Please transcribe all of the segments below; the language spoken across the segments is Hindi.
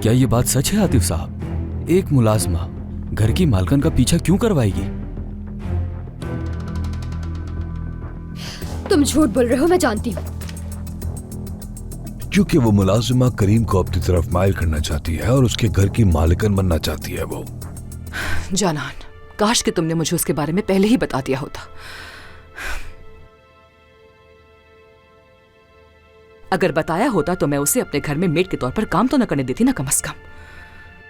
क्या ये बात सच है आतिफ साहब? एक मुलाजमा घर की मालकन का पीछा क्यों करवाएगी? तुम झूठ बोल रहे हो, मैं जानती हूँ। क्योंकि वो मुलाजिमा करीम को अपनी तरफ माइल करना चाहती है और उसके घर की मालिकन बनना चाहती है वो। जानान, काश कि तुमने मुझे उसके बारे में पहले ही बता दिया होता। अगर बताया होता तो मैं उसे अपने घर में मेड के तौर पर काम तो न करने देती ना, कम से कम।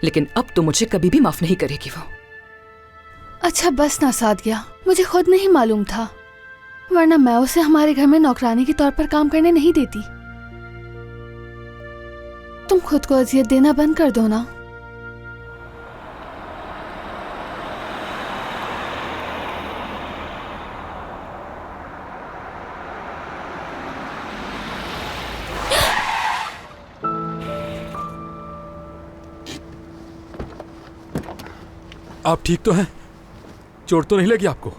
लेकिन अब तो मुझे कभी भी माफ नहीं करेगी वो। अच्छा बस ना सादिया, मुझे खुद नहीं मालूम था, वरना मैं उसे हमारे घर में नौकरानी के तौर पर काम करने नहीं देती। तुम खुद को अजियत देना बंद कर दो ना। आप ठीक तो हैं? चोट तो नहीं लगी आपको?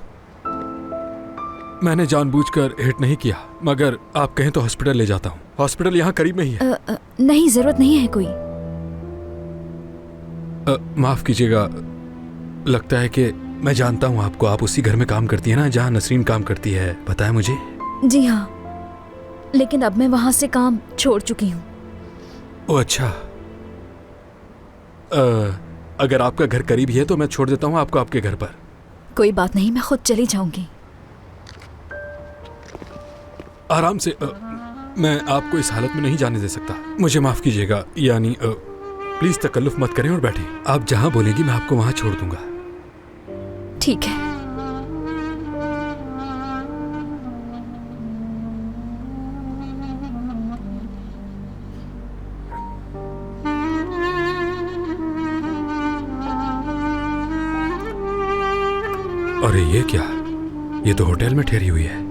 मैंने जानबूझकर हिट नहीं किया, मगर आप कहें तो हॉस्पिटल ले जाता हूँ। हॉस्पिटल यहाँ करीब में ही है। नहीं, जरूरत नहीं है कोई। माफ कीजिएगा, लगता है कि मैं जानता हूँ आपको। आप उसी घर में काम करती है ना जहाँ नसरीन काम करती है, पता है मुझे। जी हाँ, लेकिन अब मैं वहां से काम छोड़ चुकी हूँ। ओह अच्छा। अगर आपका घर करीब ही है तो मैं छोड़ देता हूँ आपको आपके घर पर। कोई बात नहीं, मैं खुद चली जाऊंगी। आराम से। मैं आपको इस हालत में नहीं जाने दे सकता। मुझे माफ कीजिएगा, यानी प्लीज तकल्लुफ मत करें और बैठें। आप जहां बोलेंगी मैं आपको वहां छोड़ दूंगा। ठीक है। अरे ये क्या? ये तो होटल में ठहरी हुई है।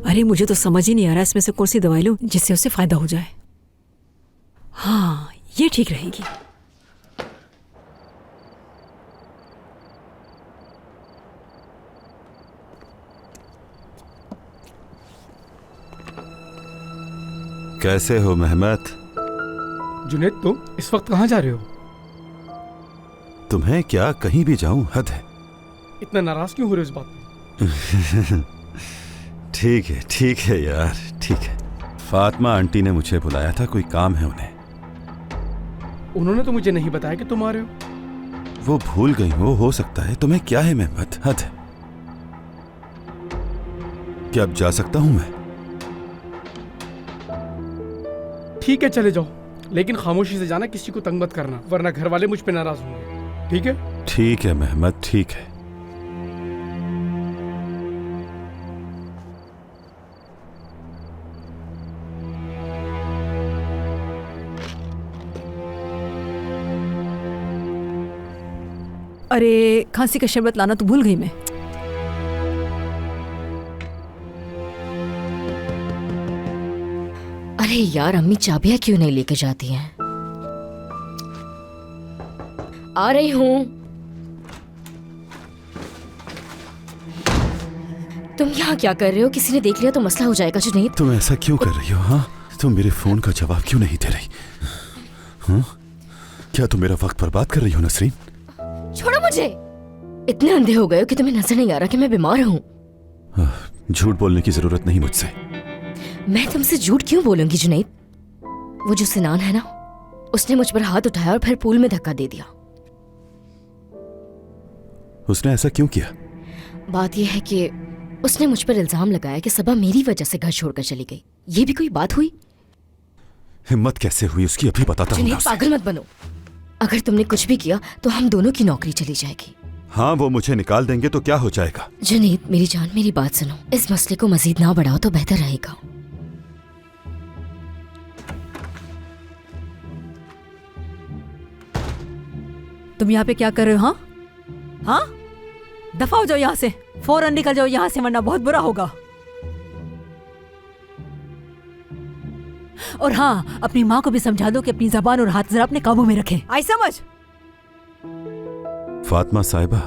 अरे मुझे तो समझ ही नहीं आ रहा इसमें से कौन सी दवाई लूं जिससे उसे फायदा हो जाए। हाँ, ये ठीक रहेगी। कैसे हो मेहमत? जुनैद, तुम इस वक्त कहाँ जा रहे हो? तुम्हें क्या, कहीं भी जाऊं हद है। इतना नाराज क्यों हो रहे हो इस बात पे? ठीक है यार, ठीक है। फातिमा आंटी ने मुझे बुलाया था, कोई काम है उन्हें। उन्होंने तो मुझे नहीं बताया कि तुम आ रहे हो। वो भूल गई हो सकता है। तुम्हें क्या है मेहमत, हद है। क्या अब जा सकता हूं मैं? ठीक है, चले जाओ, लेकिन खामोशी से जाना, किसी को तंग मत करना, वरना घर वाले मुझ पे नाराज होंगे। ठीक है? ठीक है मेहमत, ठीक है। अरे खांसी का शरबत लाना तो भूल गई मैं। अरे यार, अम्मी चाबियां क्यों नहीं लेके जाती हैं? आ रही हूँ। तुम यहाँ क्या कर रहे हो? किसी ने देख लिया तो मसला हो जाएगा जुनैद। तुम ऐसा क्यों कर रही हो? हाँ, तुम मेरे फोन का जवाब क्यों नहीं दे रही? हाँ, क्या तुम मेरा वक्त बर्बाद कर रही हो नसरीन? छोड़ो मुझे। इतने अंधे हो गए हो कि तुम्हें नजर नहीं आ रहा कि मैं बीमार हूँ। झूठ बोलने की जरूरत नहीं मुझसे। मैं तुमसे झूठ क्यों बोलूंगी जुनैद? वो जो सिनान है ना, उसने मुझ पर हाथ उठाया और फिर पूल में धक्का दे दिया। उसने ऐसा क्यों किया? बात यह है कि उसने मुझ पर इल्जाम लगाया कि सबा मेरी वजह से घर छोड़कर चली गई। ये भी कोई बात हुई? हिम्मत कैसे हुई उसकी अभी बताता हूँ। जुनैद पागल मत बनो। अगर तुमने कुछ भी किया तो हम दोनों की नौकरी चली जाएगी। हाँ, वो मुझे निकाल देंगे तो क्या हो जाएगा? जुनैद मेरी जान, मेरी बात सुनो। इस मसले को मजीद ना बढ़ाओ तो बेहतर रहेगा। तुम यहाँ पे क्या कर रहे हो? हाँ हाँ, दफा हो जाओ यहाँ से, फौरन निकल जाओ यहाँ से, वरना बहुत बुरा होगा। और हाँ, अपनी माँ को भी समझा दो कि अपनी जबान और हाथ जरा अपने काबू में रखे। आई समझ? फातिमा साहिबा,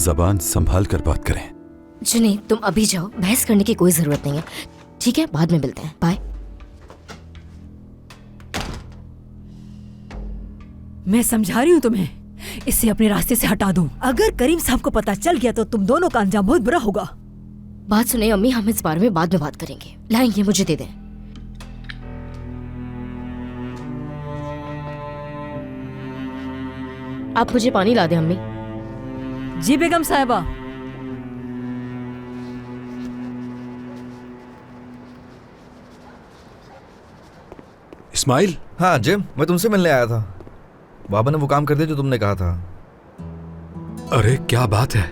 जबान संभाल कर बात करें। जुनैद तुम अभी जाओ, बहस करने की कोई जरूरत नहीं है। ठीक है, बाद में मिलते हैं। बाय। मैं समझा रही हूँ तुम्हें, इसे अपने रास्ते से हटा दो। अगर करीम साहब को पता चल गया तो तुम दोनों का अंजाम बहुत बुरा होगा। बात सुने अम्मी, हम इस बारे में बाद में बात करेंगे। लाएंगे, मुझे दे दें। आप मुझे पानी ला दें अम्मी। जी बेगम साहिबा। इस्माइल। हाँ जिम, मैं तुमसे मिलने आया था। बाबा ने वो काम कर दिया जो तुमने कहा था। अरे क्या बात है,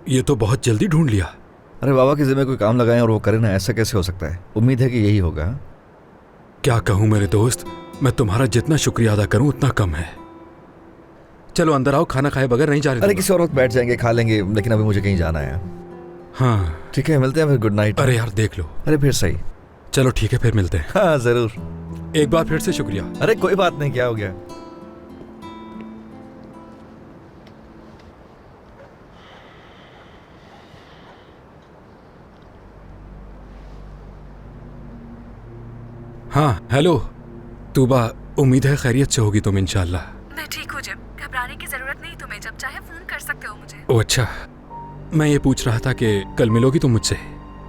ये तो बहुत जल्दी ढूंढ लिया। अरे बाबा के जिम्मे कोई काम लगाएं और वो करे ना, ऐसा कैसे हो सकता है? उम्मीद है कि यही होगा। क्या कहूँ मेरे दोस्त, मैं तुम्हारा जितना शुक्रिया अदा करूं उतना कम है। चलो अंदर आओ, खाना खाए बगैर नहीं जा रहे। अरे किसी और वक्त बैठ जाएंगे, खा लेंगे, लेकिन अभी मुझे कहीं जाना है। हाँ ठीक है, मिलते हैं फिर। Good night. अरे यार देख लो। अरे फिर सही। चलो ठीक है, फिर मिलते हैं। हाँ जरूर। एक बार फिर से शुक्रिया। अरे कोई बात नहीं, क्या हो गया? हाँ हेलो तूबा, उम्मीद है खैरियत से होगी तुम इंशाल्लाह। मैं ठीक हूँ जिम, घबराने की जरूरत नहीं तुम्हें, जब चाहे फोन कर सकते हो मुझे। ओ अच्छा, मैं ये पूछ रहा था कि कल मिलोगी तुम मुझसे?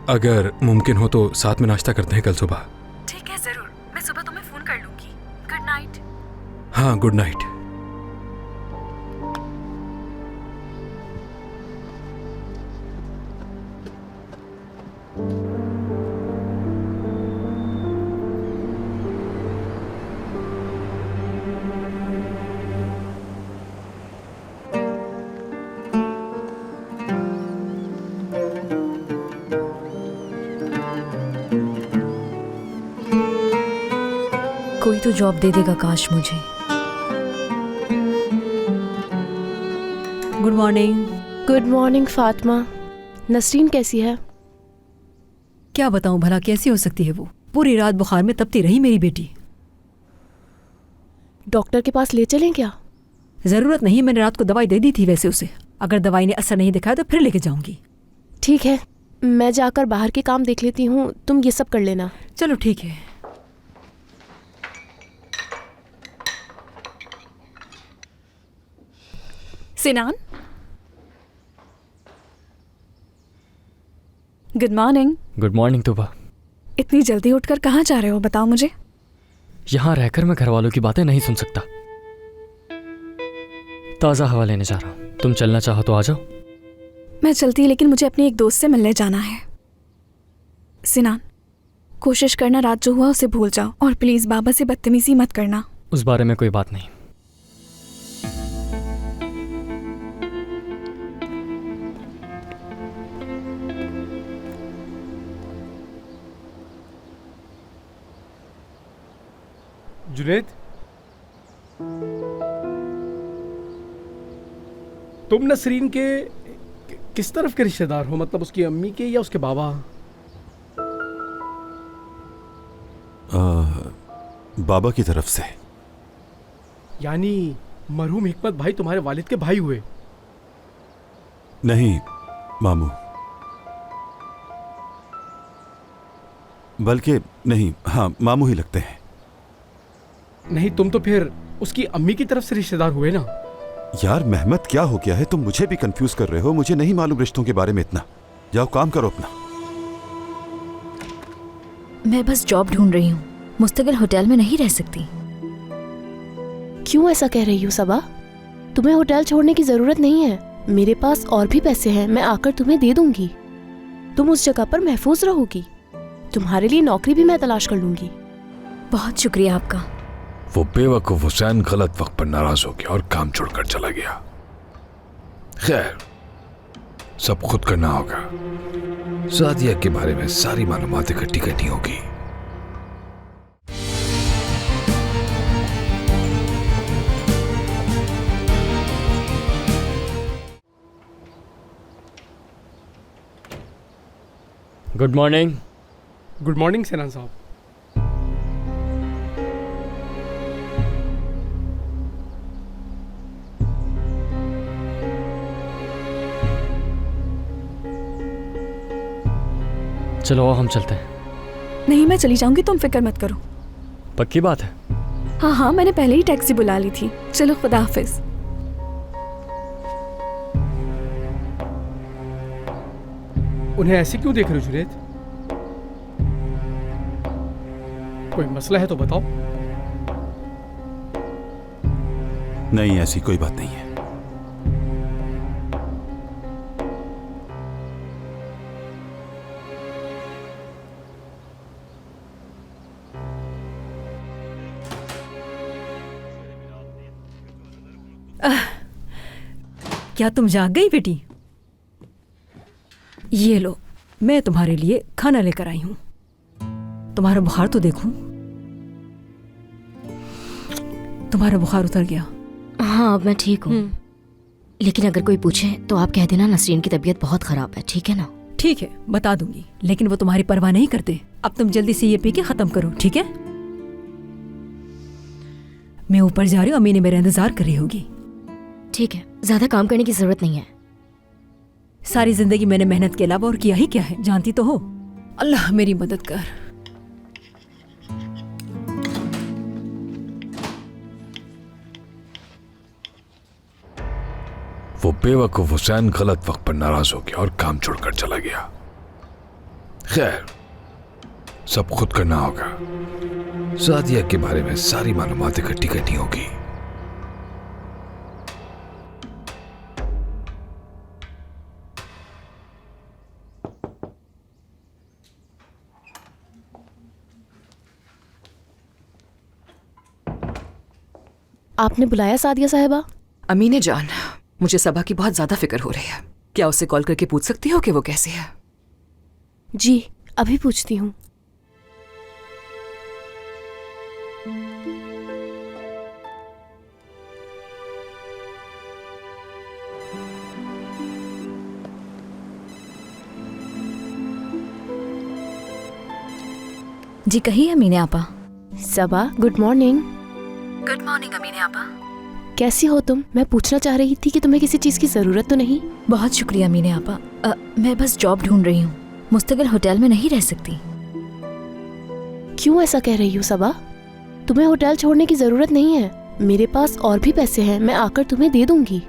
अगर मुमकिन हो तो साथ में नाश्ता करते हैं कल सुबह। ठीक है जरूर, मैं सुबह तुम्हें फोन कर लूंगी। Good night. हाँ गुड नाइट। कोई तो जॉब दे देगा काश मुझे। Good morning. Good morning Fatima. Nasreen कैसी है? क्या बताऊं भला, कैसी हो सकती है वो? पूरी रात बुखार में तपती रही मेरी बेटी। डॉक्टर के पास ले चलें क्या? जरूरत नहीं, मैंने रात को दवाई दे दी थी वैसे उसे। अगर दवाई ने असर नहीं दिखाया तो फिर लेके जाऊंगी। ठीक है, मैं जाकर बाहर के काम देख लेती हूँ, तुम ये सब कर लेना। चलो ठीक है। Sinan, good morning. Good morning Tuba. इतनी जल्दी उठकर कहाँ जा रहे हो, बताओ मुझे। यहाँ रहकर मैं घर वालों की बातें नहीं सुन सकता। ताज़ा हवा लेने जा रहा हूँ, तुम चलना चाहो तो आ जाओ। मैं चलती, लेकिन मुझे अपनी एक दोस्त से मिलने जाना है। सिनान, कोशिश करना रात जो हुआ उसे भूल जाओ, और प्लीज बाबा से बदतमीजी मत करना। उस बारे में कोई बात नहीं। जुनैद, तुम नसरीन के किस तरफ के रिश्तेदार हो? मतलब उसकी अम्मी के या उसके बाबा? बाबा की तरफ से। यानी मरहूम हिकमत भाई तुम्हारे वालिद के भाई हुए? नहीं मामू, बल्कि नहीं, हाँ मामू ही लगते हैं। नहीं, तुम तो फिर उसकी अम्मी की तरफ से रिश्तेदार हुए ना। यार मेहमत, क्या हो गया है? तुम मुझे भी कंफ्यूज कर रहे हो। मुझे नहीं मालूम रिश्तों के बारे में इतना। जाओ काम करो अपना। मैं बस जॉब ढूंढ रही हूँ, मुस्तकिल होटल में नहीं रह सकती। क्यों ऐसा कह रही हो सबा? तुम्हें होटल छोड़ने की जरूरत नहीं है। मेरे पास और भी पैसे हैं, मैं आकर तुम्हें दे दूंगी। तुम उस जगह पर महफूज रहोगी। तुम्हारे लिए नौकरी भी मैं तलाश कर लूंगी। बहुत शुक्रिया आपका। वो बेवकूफ हुसैन गलत वक्त पर नाराज हो गया और काम छोड़कर चला गया। खैर, सब खुद करना होगा। सादिया के बारे में सारी मालूमात इकट्ठी करनी होगी। Good morning. गुड मॉर्निंग सिनान साहब। चलो हम चलते हैं। नहीं, मैं चली जाऊंगी, तुम फिक्र मत करो। पक्की बात है? हाँ हाँ, मैंने पहले ही टैक्सी बुला ली थी। चलो, खुदा हाफिज। उन्हें ऐसे क्यों देख रहे हो जुनैद? कोई मसला है तो बताओ। नहीं, ऐसी कोई बात नहीं है। क्या तुम जाग गई बेटी? ये लो, मैं तुम्हारे लिए खाना लेकर आई हूं। तुम्हारा बुखार तो देखूं। तुम्हारा बुखार उतर गया? हाँ, अब मैं ठीक हूँ। लेकिन अगर कोई पूछे तो आप कह देना नसरीन की तबीयत बहुत खराब है, ठीक है ना? ठीक है, बता दूंगी। लेकिन वो तुम्हारी परवाह नहीं करते। अब तुम जल्दी से ये पी के खत्म करो, ठीक है? मैं ऊपर जा रही हूँ, अम्मी ने मेरा इंतजार कर रही होगी। ठीक है, ज्यादा काम करने की जरूरत नहीं है। सारी जिंदगी मैंने मेहनत के अलावा और किया ही क्या है, जानती तो हो। अल्लाह मेरी मदद कर। वो बेवकूफ हुसैन गलत वक्त पर नाराज हो गया और काम छोड़कर चला गया। खैर, सब खुद करना होगा। सादिया के बारे में सारी मालूमात इकट्ठी करनी होगी। आपने बुलाया सादिया साहिबा? अमीने जान, मुझे सबा की बहुत ज्यादा फिक्र हो रही है। क्या उससे कॉल करके पूछ सकती हो कि वो कैसी है? जी, अभी पूछती हूँ। जी कहिए अमीने आपा। सबा, गुड मॉर्निंग। गुड मॉर्निंग अमीने आपा। कैसी हो तुम? मैं पूछना चाह रही थी कि तुम्हें किसी चीज की जरूरत तो नहीं? बहुत शुक्रिया अमीने आपा। मैं बस जॉब ढूंढ रही हूँ, मुस्तकिल होटल में नहीं रह सकती। क्यों ऐसा कह रही हो सबा? तुम्हें होटल छोड़ने की जरूरत नहीं है। मेरे पास और भी पैसे हैं, मैं आकर तुम्हें दे दूंगी।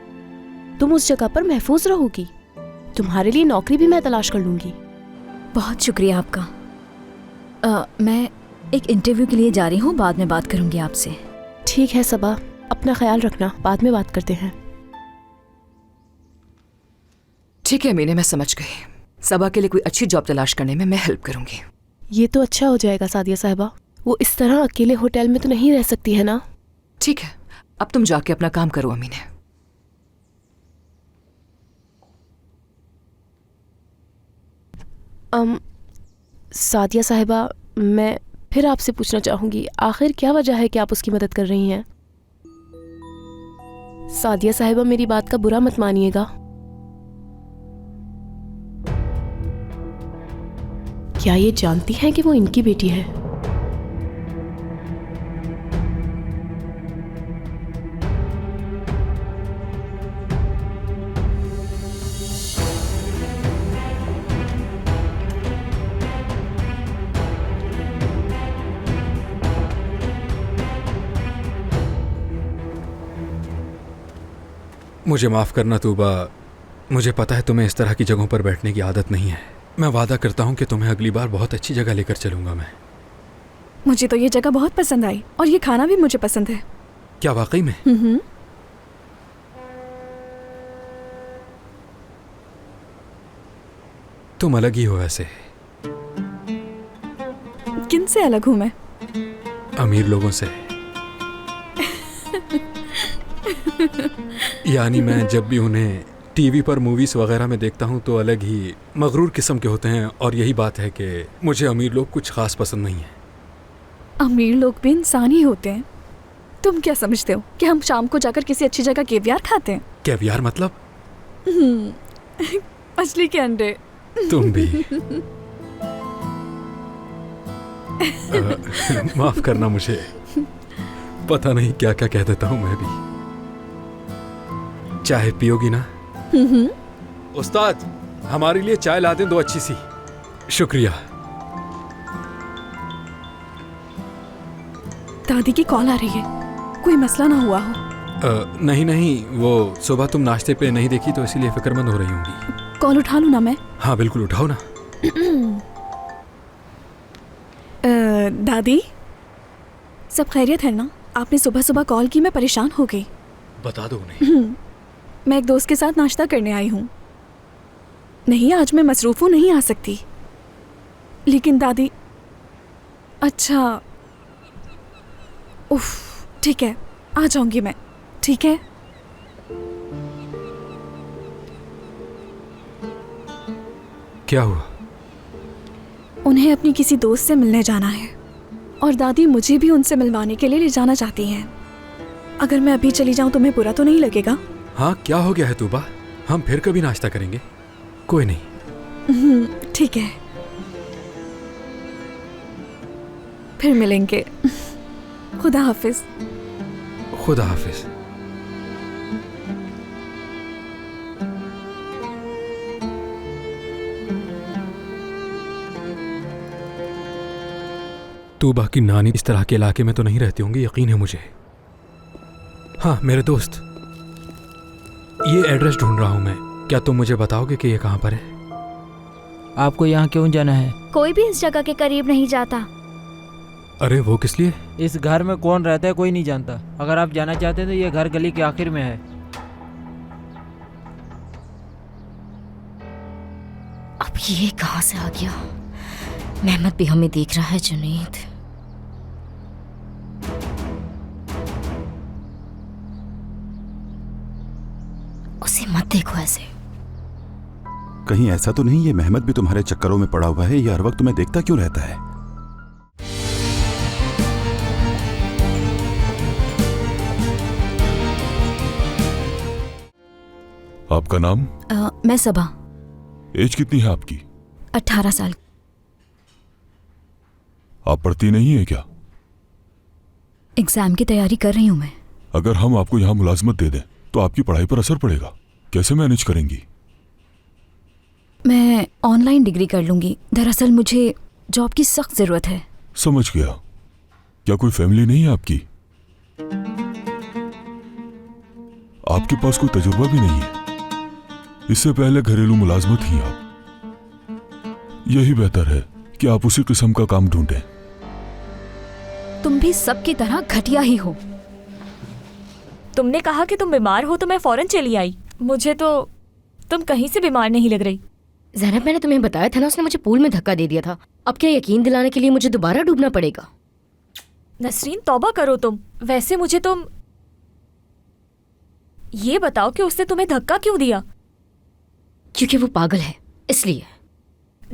तुम उस जगह पर महफूज रहोगी। तुम्हारे लिए नौकरी भी मैं तलाश कर लूंगी। बहुत शुक्रिया आपका। मैं एक इंटरव्यू के लिए जा रही हूँ, बाद में बात करूंगी आपसे। ठीक है सबा, अपना ख्याल रखना, बाद में बात करते हैं। ठीक है अमीने, मैं समझ गई। सबा के लिए कोई अच्छी जॉब तलाश करने में मैं हेल्प करूंगी। ये तो अच्छा हो जाएगा सादिया साहिबा। वो इस तरह अकेले होटल में तो नहीं रह सकती है ना? ठीक है, अब तुम जाके अपना काम करो अमीने। सादिया साहिबा, मैं फिर आपसे पूछना चाहूंगी, आखिर क्या वजह है कि आप उसकी मदद कर रही हैं? सादिया साहिबा, मेरी बात का बुरा मत मानिएगा। क्या ये जानती हैं कि वो इनकी बेटी है? मुझे माफ़ करना तूबा, मुझे पता है तुम्हें इस तरह की जगहों पर बैठने की आदत नहीं है। मैं वादा करता हूँ कि तुम्हें अगली बार बहुत अच्छी जगह लेकर चलूँगा मैं। मुझे तो ये जगह बहुत पसंद आई और ये खाना भी मुझे पसंद है। क्या वाकई में? तुम अलग ही हो ऐसे। किन से अलग हूँ मैं? अमीर लोगों से। यानी मैं जब भी उन्हें टीवी पर मूवीज वगैरह में देखता हूँ तो अलग ही मगरूर किस्म के होते हैं, और यही बात है कि मुझे अमीर लोग कुछ खास पसंद नहीं है। अमीर लोग भी इंसान ही होते हैं। तुम क्या समझते हो कि हम शाम को जाकर किसी अच्छी जगह कैवियार खाते हैं? कैवियार मतलब? मछली के अंडे। तुम भी। माफ करना मुझे, पता नहीं क्या क्या कह देता हूँ मैं भी। चाय पियोगी ना? उस्ताद, हमारे लिए चाय ला दें 2 अच्छी सी। शुक्रिया। दादी की कॉल आ रही है, कोई मसला ना हुआ हो? नहीं नहीं, वो सुबह तुम नाश्ते पे नहीं देखी तो इसीलिए फिक्रमंद हो रही होंगी। कॉल उठा लूं ना मैं? हाँ बिल्कुल उठाओ ना। दादी, सब खैरियत है ना? आपने सुबह सुबह कॉल की, मैं परेशान हो गई। बता दो उन्हें। मैं एक दोस्त के साथ नाश्ता करने आई हूँ। नहीं, आज मैं मसरूफ हूँ, नहीं आ सकती। लेकिन दादी, अच्छा, उफ, ठीक है, आ जाऊंगी मैं। ठीक है? क्या हुआ? उन्हें अपनी किसी दोस्त से मिलने जाना है और दादी मुझे भी उनसे मिलवाने के लिए ले जाना चाहती हैं। अगर मैं अभी चली जाऊं तो तुम्हें बुरा तो नहीं लगेगा? हाँ, क्या हो गया है तूबा? हम फिर कभी नाश्ता करेंगे। कोई नहीं। ठीक है, फिर मिलेंगे। खुदा हाफिज। खुदा हाफिज। तूबा की नानी इस तरह के इलाके में तो नहीं रहती होंगी, यकीन है मुझे। हाँ मेरे दोस्त, ये एड्रेस ढूंढ रहा हूं मैं। क्या तुम मुझे बताओगे कि ये कहां पर है? आपको यहाँ क्यों जाना है? कोई भी इस जगह के करीब नहीं जाता। अरे वो किस लिए? इस घर में कौन रहता है कोई नहीं जानता। अगर आप जाना चाहते हैं तो ये घर गली के आखिर में है। अब ये कहां से आ गया? मेहमद भी हमें देख रहा है। जुनैद, उसे मत देखो ऐसे। कहीं ऐसा तो नहीं ये मेहमद भी तुम्हारे चक्करों में पड़ा हुआ है? ये हर वक्त तुम्हें देखता क्यों रहता है? आपका नाम? मैं सबा। एज कितनी है आपकी? 18 साल। आप पढ़ती नहीं है क्या? एग्जाम की तैयारी कर रही हूँ मैं। अगर हम आपको यहाँ मुलाजमत दे दें तो आपकी पढ़ाई पर असर पड़ेगा। कैसे मैनेज करेंगी? मैं ऑनलाइन डिग्री कर लूंगी। दरअसल मुझे जॉब की सख्त जरूरत है। समझ गया। क्या कोई फैमिली नहीं है आपकी? आपके पास कोई तजुर्बा भी नहीं है। इससे पहले घरेलू मुलाजमत ही आप। यही बेहतर है कि आप उसी किस्म का काम ढूंढें। तुम भी सबकी तरह घटिया ही हो। तुमने कहा कि तुम बीमार हो तो मैं फौरन चली आई। मुझे तो तुम कहीं से बीमार नहीं लग रही। ज़ैनब, मैंने तुम्हें बताया था ना, उसने मुझे पूल में धक्का दे दिया था। अब क्या यकीन दिलाने के लिए मुझे दोबारा डूबना पड़ेगा? नसरीन, तौबा करो तुम। वैसे मुझे तुम ये बताओ कि उसने तुम्हें धक्का क्यों दिया? क्योंकि वो पागल है, इसलिए।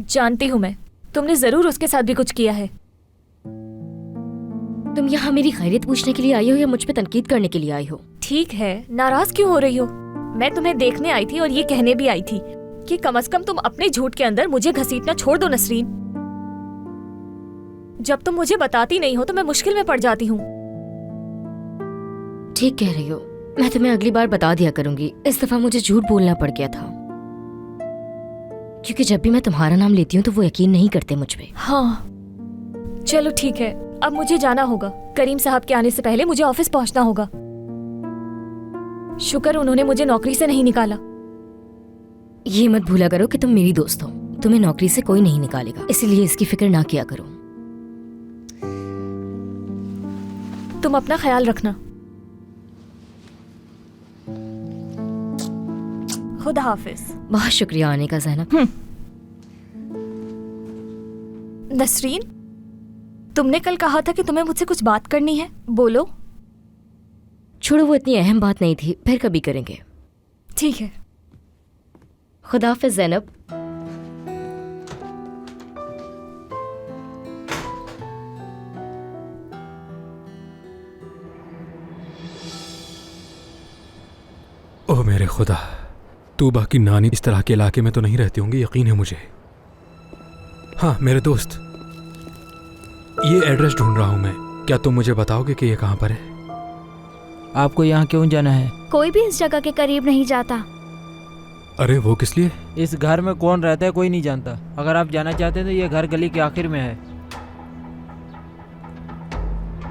जानती हूँ मैं, तुमने जरूर उसके साथ भी कुछ किया है। तुम यहाँ मेरी खैरियत पूछने के लिए आई हो या मुझ पे तनकीद करने के लिए आई हो? ठीक है, नाराज क्यों हो रही हो? मैं तुम्हें देखने आई थी और ये कहने भी आई थी कि कम से कम तुम अपने झूठ के अंदर मुझे घसीटना छोड़ दो नसरीन। जब तुम मुझे बताती नहीं हो तो मैं मुश्किल में पड़ जाती हूँ। ठीक कह रही हो, मैं तुम्हें अगली बार बता दिया करूंगी। इस दफा मुझे झूठ बोलना पड़ गया था, क्योंकि जब भी मैं तुम्हारा नाम लेती हूँ तो वो यकीन नहीं करते मुझ पे। हाँ चलो ठीक है, अब मुझे जाना होगा। करीम साहब के आने से पहले मुझे ऑफिस पहुंचना होगा। शुक्र उन्होंने मुझे नौकरी से नहीं निकाला। ये मत भूला करो कि तुम मेरी दोस्त हो। तुम्हें नौकरी से कोई नहीं निकालेगा, इसलिए इसकी फिक्र ना किया करो। तुम अपना ख्याल रखना। खुदा हाफिज। बहुत शुक्रिया आने का ज़ैनब। नसरीन, तुमने कल कहा था कि तुम्हें मुझसे कुछ बात करनी है, बोलो। छोड़ो, वो इतनी अहम बात नहीं थी, फिर कभी करेंगे। ठीक है। खुदा हाफिज ज़ैनब। ओह मेरे खुदा, तूबा की नानी इस तरह के इलाके में तो नहीं रहती होंगी, यकीन है मुझे। हाँ मेरे दोस्त, ये एड्रेस ढूंढ रहा हूं मैं। क्या तुम मुझे बताओगे कि ये कहाँ पर है? आपको यहाँ क्यों जाना है? कोई भी इस जगह के करीब नहीं जाता। अरे वो किस लिए? इस घर में कौन रहता है कोई नहीं जानता। अगर आप जाना चाहते हैं तो ये घर गली के आखिर में है।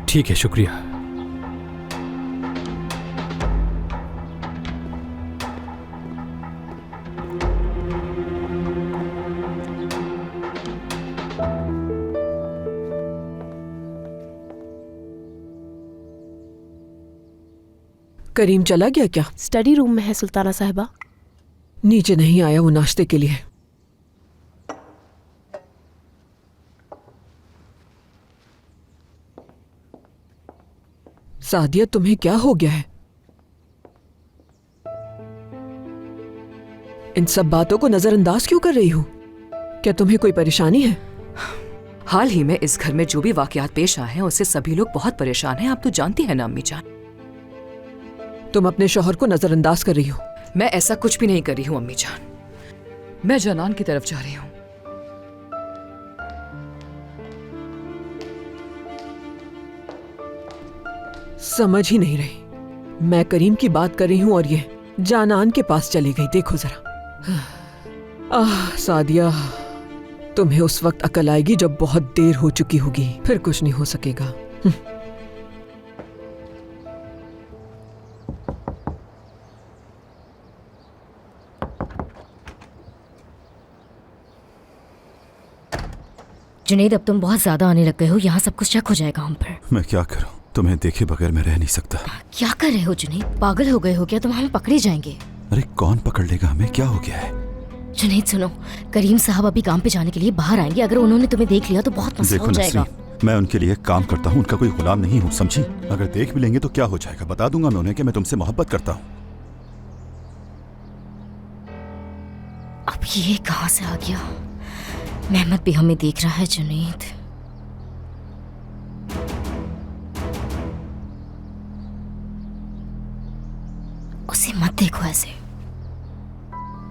ठीक है, शुक्रिया। करीम चला गया क्या? स्टडी रूम में है सुल्ताना साहिबा। नीचे नहीं आया वो नाश्ते के लिए। सादिया, तुम्हें क्या हो गया है? इन सब बातों को नजरअंदाज क्यों कर रही हो? क्या तुम्हें कोई परेशानी है? हाल ही में इस घर में जो भी वाकयात पेश आए हैं उससे सभी लोग बहुत परेशान हैं। आप तो जानती हैं ना अम्मी जान। तुम अपने शौहर को नजरअंदाज कर रही हो। मैं ऐसा कुछ भी नहीं कर रही हूँ अम्मी जान। मैं जनान की तरफ जा रही हूँ। समझ ही नहीं रही। मैं करीम की बात कर रही हूँ और ये जानान के पास चली गई। देखो जरा। सादिया, तुम्हें उस वक्त अकल आएगी जब बहुत देर हो चुकी होगी। फिर कुछ नहीं हो सकेगा। जुनैद, अब तुम बहुत ज्यादा आने लग गए हो। यहाँ सब कुछ चेक हो जाएगा हम पर। मैं क्या करूं? तुम्हें देखे बगैर मैं रह नहीं सकता। क्या कर रहे हो जुनैद? पागल हो गए हो क्या? तुम हमें पकड़े जाएंगे। अरे कौन पकड़ लेगा हमें? क्या हो गया है? जुनैद सुनो, करीम साहब अभी काम पे जाने के लिए बाहर आएंगे। अगर उन्होंने तुम्हें देख लिया तो बहुत मसला हो जाएगा। मैं उनके लिए काम करता हूँ, उनका कोई गुलाम नहीं हूँ, समझी? अगर देख भी लेंगे तो क्या हो जाएगा? बता दूंगा मैं उन्हें कि मैं तुमसे मोहब्बत करता हूँ। अब ये कहाँ से आ गया? मेहमद भी हमें देख रहा है जुनैद। उसे मत देखो ऐसे।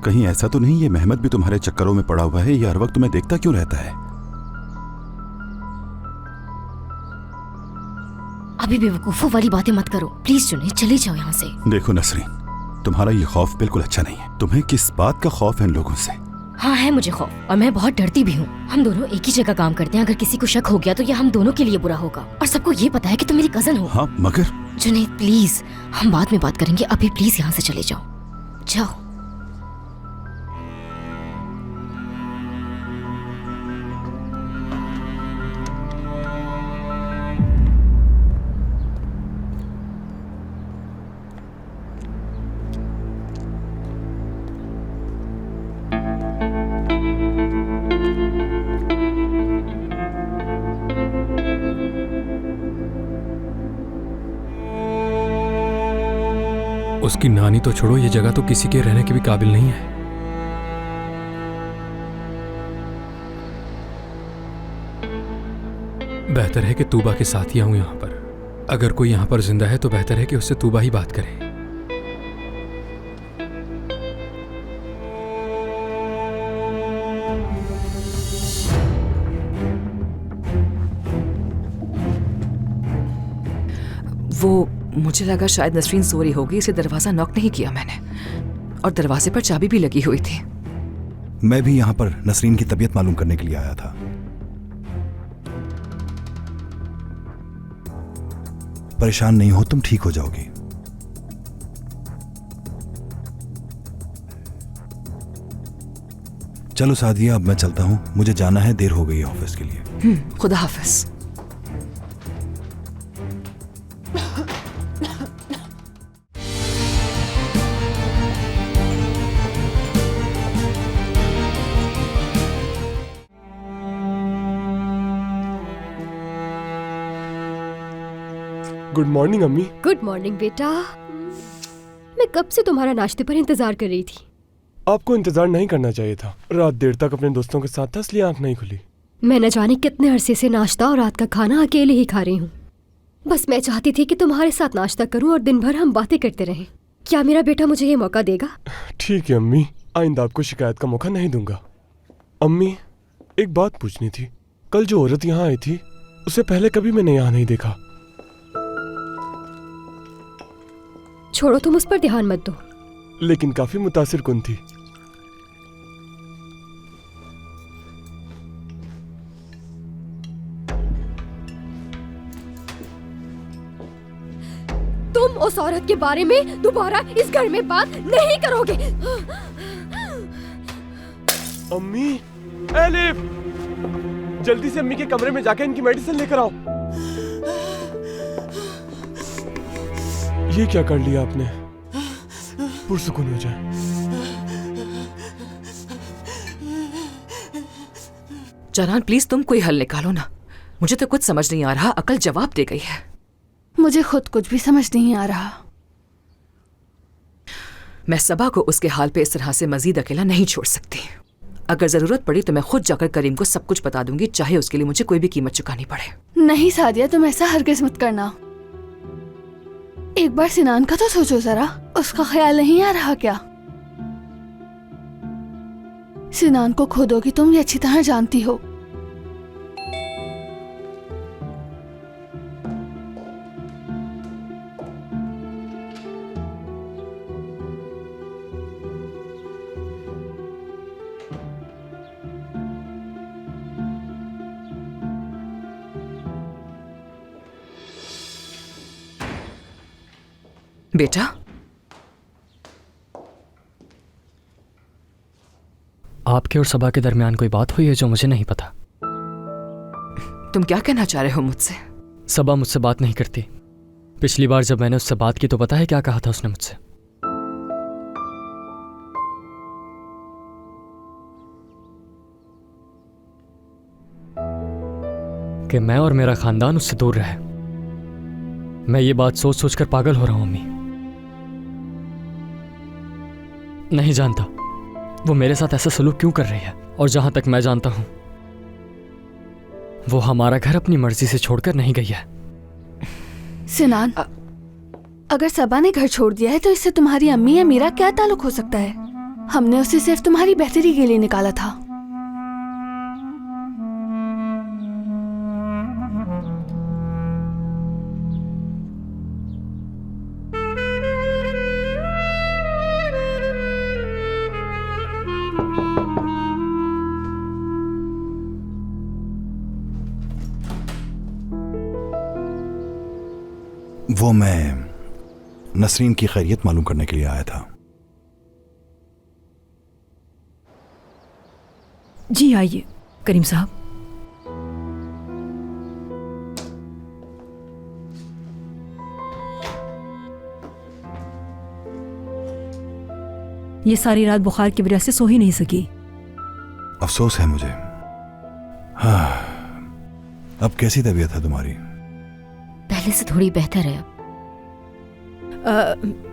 कहीं ऐसा तो नहीं है मेहमद भी तुम्हारे चक्करों में पड़ा हुआ है? ये हर वक्त तुम्हें देखता क्यों रहता है? अभी बेवकूफों वाली बातें मत करो प्लीज जुनैद, चले जाओ यहाँ से। देखो नसरीन, तुम्हारा ये खौफ बिल्कुल अच्छा नहीं है। तुम्हें किस बात का खौफ है इन लोगों से? हाँ है मुझे खौफ, और मैं बहुत डरती भी हूँ। हम दोनों एक ही जगह काम करते हैं। अगर किसी को शक हो गया तो ये हम दोनों के लिए बुरा होगा। और सबको ये पता है कि तुम मेरी कजन हो। हाँ मगर जुनैद प्लीज, हम बाद में बात करेंगे। अभी प्लीज यहाँ से चले जाओ। जाओ। उसकी नानी तो छोड़ो, ये जगह तो किसी के रहने के भी काबिल नहीं है। बेहतर है कि तूबा के साथ ही आऊं यहाँ पर। अगर कोई यहाँ पर जिंदा है तो बेहतर है कि उससे तूबा ही बात करे। वो मुझे लगा शायद नसरीन सो रही होगी, इसे दरवाजा नॉक नहीं किया मैंने, और दरवाजे पर चाबी भी लगी हुई थी। मैं भी यहाँ पर नसरीन की तबीयत मालूम करने के लिए आया था। परेशान नहीं हो, तुम ठीक हो जाओगी। चलो सादिया, अब मैं चलता हूँ, मुझे जाना है, देर हो गई है ऑफिस के लिए। खुदा हाफिज। गुड मॉर्निंग अम्मी। गुड मॉर्निंग बेटा। मैं कब से तुम्हारा नाश्ते पर इंतजार कर रही थी। आपको इंतजार नहीं करना चाहिए था, रात देर तक अपने दोस्तों के साथ था इसलिए आंख नहीं खुली। मैं न जाने कितने अरसे से नाश्ता और रात का खाना अकेले ही खा रही हूँ। बस मैं चाहती थी कि तुम्हारे साथ नाश्ता करूँ और दिन भर हम बातें करते रहें। क्या मेरा बेटा मुझे ये मौका देगा? ठीक है अम्मी, आइंदा आपको शिकायत का मौका नहीं दूंगा। अम्मी, एक बात पूछनी थी। कल जो औरत यहाँ आई थी उसे पहले कभी मैंने यहाँ नहीं देखा। छोड़ो, तुम उस पर ध्यान मत दो। लेकिन काफी मुतासिर कुन थी। तुम उस औरत के बारे में दोबारा इस घर में बात नहीं करोगे। अम्मी, एलिफ, जल्दी से अम्मी के कमरे में जाकर इनकी मेडिसिन लेकर आओ। ये क्या कर लिया आपने? पुरसुकून हो जाए। जानान प्लीज तुम कोई हल निकालो ना, मुझे तो कुछ समझ नहीं आ रहा। अकल जवाब दे गई है। मुझे खुद कुछ भी समझ नहीं आ रहा। मैं सबा को उसके हाल पे इस तरह से मजीद अकेला नहीं छोड़ सकती। अगर जरूरत पड़ी तो मैं खुद जाकर करीम को सब कुछ बता दूंगी, चाहे उसके लिए मुझे कोई भी कीमत चुकानी पड़े। नहीं सादिया, तुम ऐसा हरगिज़ मत करना। एक बार सिनान का तो सोचो जरा, उसका ख्याल नहीं आ रहा क्या? सिनान को खो दोगी तुम, ये अच्छी तरह जानती हो। बेटा, आपके और सबा के दरमियान कोई बात हुई है जो मुझे नहीं पता? तुम क्या कहना चाह रहे हो मुझसे? सबा मुझसे बात नहीं करती। पिछली बार जब मैंने उससे बात की तो पता है क्या कहा था उसने मुझसे? कि मैं और मेरा खानदान उससे दूर रहे। मैं ये बात सोच सोच कर पागल हो रहा हूं अम्मी। नहीं जानता वो मेरे साथ ऐसा सलूक क्यों कर रही है, और जहां तक मैं जानता हूं वो हमारा घर अपनी मर्जी से छोड़कर नहीं गई है। सिनान, अगर सबा ने घर छोड़ दिया है तो इससे तुम्हारी अम्मी या मेरा क्या ताल्लुक हो सकता है? हमने उसे सिर्फ तुम्हारी बेहतरी के लिए निकाला था। वो मैं नसरीन की खैरियत मालूम करने के लिए आया था। जी आइए करीम साहब। ये सारी रात बुखार की वजह से सो ही नहीं सकी। अफसोस है मुझे। हाँ, अब कैसी तबीयत है तुम्हारी? पहले से थोड़ी बेहतर है अब।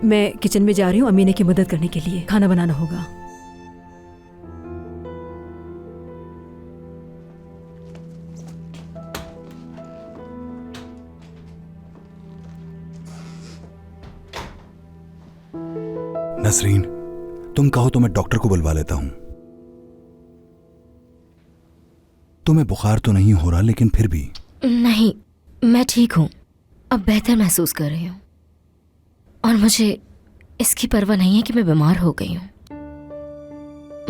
मैं किचन में जा रही हूँ अमीना की मदद करने के लिए। खाना बनाना होगा। नसरीन, तुम कहो तो मैं डॉक्टर को बुलवा लेता हूं। तुम्हें बुखार तो नहीं हो रहा, लेकिन फिर भी। नहीं, मैं ठीक हूँ। अब बेहतर महसूस कर रही हूँ और मुझे इसकी परवाह नहीं है कि मैं बीमार हो गई हूँ।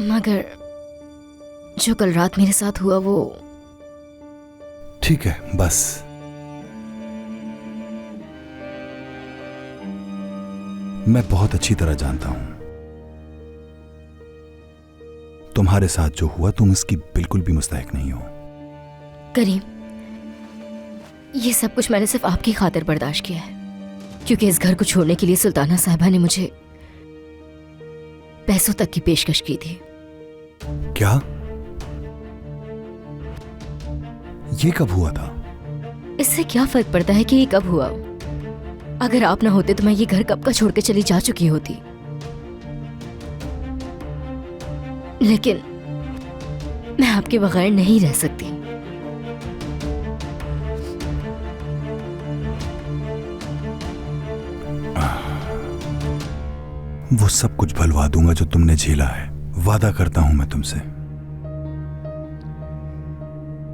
मगर जो कल रात मेरे साथ हुआ वो। ठीक है, बस मैं बहुत अच्छी तरह जानता हूं तुम्हारे साथ जो हुआ तुम इसकी बिल्कुल भी मुस्तहिक नहीं हो। करीम, ये सब कुछ मैंने सिर्फ आपकी खातिर बर्दाश्त किया है, क्योंकि इस घर को छोड़ने के लिए सुल्ताना साहिबा ने मुझे पैसों तक की पेशकश की थी। क्या? ये कब हुआ था? इससे क्या फर्क पड़ता है कि ये कब हुआ? अगर आप ना होते तो मैं ये घर कब का छोड़ के चली जा चुकी होती। लेकिन मैं आपके बगैर नहीं रह सकती। वो सब कुछ भुलवा दूंगा जो तुमने झेला है, वादा करता हूं मैं तुमसे।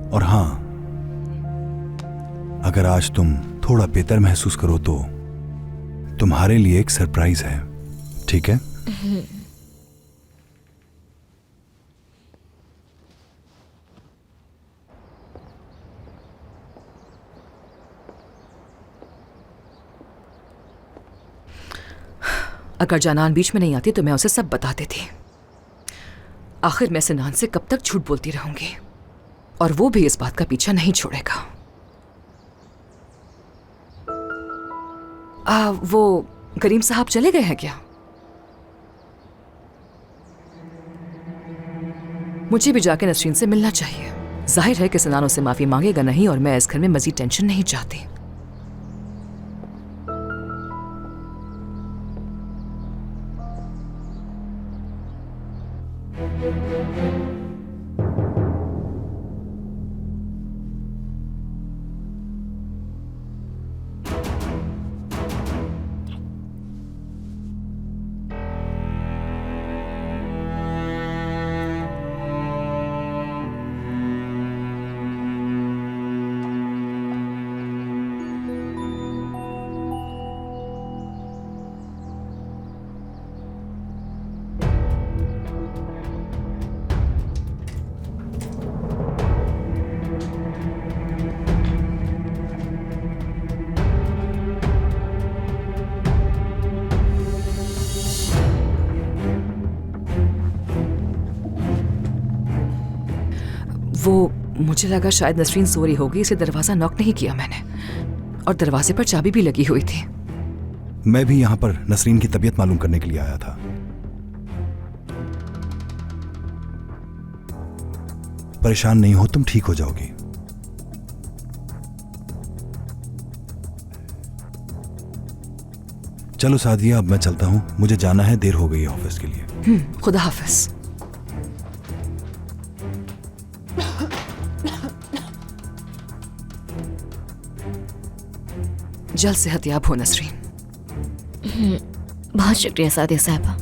और हां, अगर आज तुम थोड़ा बेहतर महसूस करो तो तुम्हारे लिए एक सरप्राइज है, ठीक है? अगर जानान बीच में नहीं आती तो मैं उसे सब बता देती। आखिर मैं सिनान से कब तक झूठ बोलती रहूंगी, और वो भी इस बात का पीछा नहीं छोड़ेगा। वो करीम साहब चले गए हैं क्या? मुझे भी जाके नसरीन से मिलना चाहिए। जाहिर है कि सिनान उससे माफी मांगेगा नहीं, और मैं इस घर में मजीद टेंशन नहीं चाहती। वो मुझे लगा शायद नसरीन सो रही होगी, इसे दरवाजा नॉक नहीं किया मैंने, और दरवाजे पर चाबी भी लगी हुई थी। मैं भी यहां पर नसरीन की तबीयत मालूम करने के लिए आया था। परेशान नहीं हो, तुम ठीक हो जाओगी। चलो सादिया, अब मैं चलता हूं, मुझे जाना है, देर हो गई है ऑफिस के लिए। खुदा हाफिज। जल्द सेहतयाब हो नसरीन। बहुत शुक्रिया सादिया साहिबा।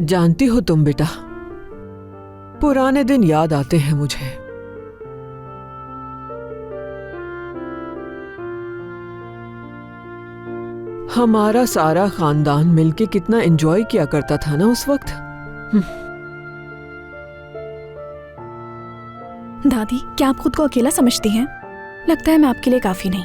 जानती हो तुम बेटा, पुराने दिन याद आते हैं मुझे। हमारा सारा खानदान मिलके कितना एंजॉय किया करता था ना उस वक्त। दादी, क्या आप खुद को अकेला समझती हैं? लगता है मैं आपके लिए काफी नहीं।